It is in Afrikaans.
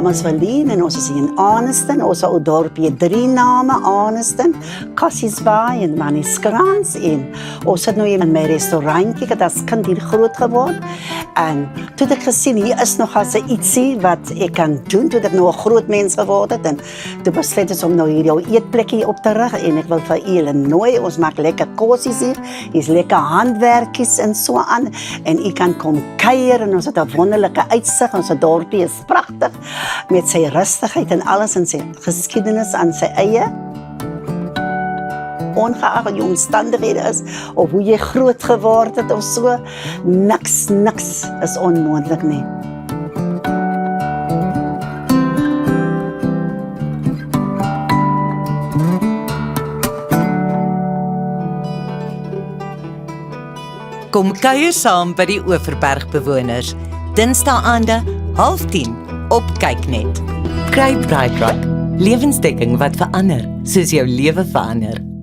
Amersfoort en ons is hier in Arniston. Ons ou dorpie 3 name, Arniston, Cassiesbaai en Mannieskrans en ons het nou in my restaurantjie, dat as kind hier groot geword. En toe het ek gesien, hier is nog as ietsie wat ek kan doen, toe het ek nou 'n groot mens geword het en toe besluit ons om nou hier jou eetplekkie op te rig en ek wil vir julle nooi, ons maak lekker kosies hier, hier's lekker handwerkies en so aan en u kan kom kuier en ons het 'n wonderlike uitsig, ons dorpie is pragtig met sy rustigheid en alles in sy geskiedenis aan sy eie. Ongeag wat jou omstandighede is of hoe jy groot geword het of so, niks is onmoontlik nie. Kom kuier saam by die Overberg bewoners. Dinsdae-aande 9:30 op Kyknet. Kry Braaivrak, lewensdekking wat verander soos jou lewe verander.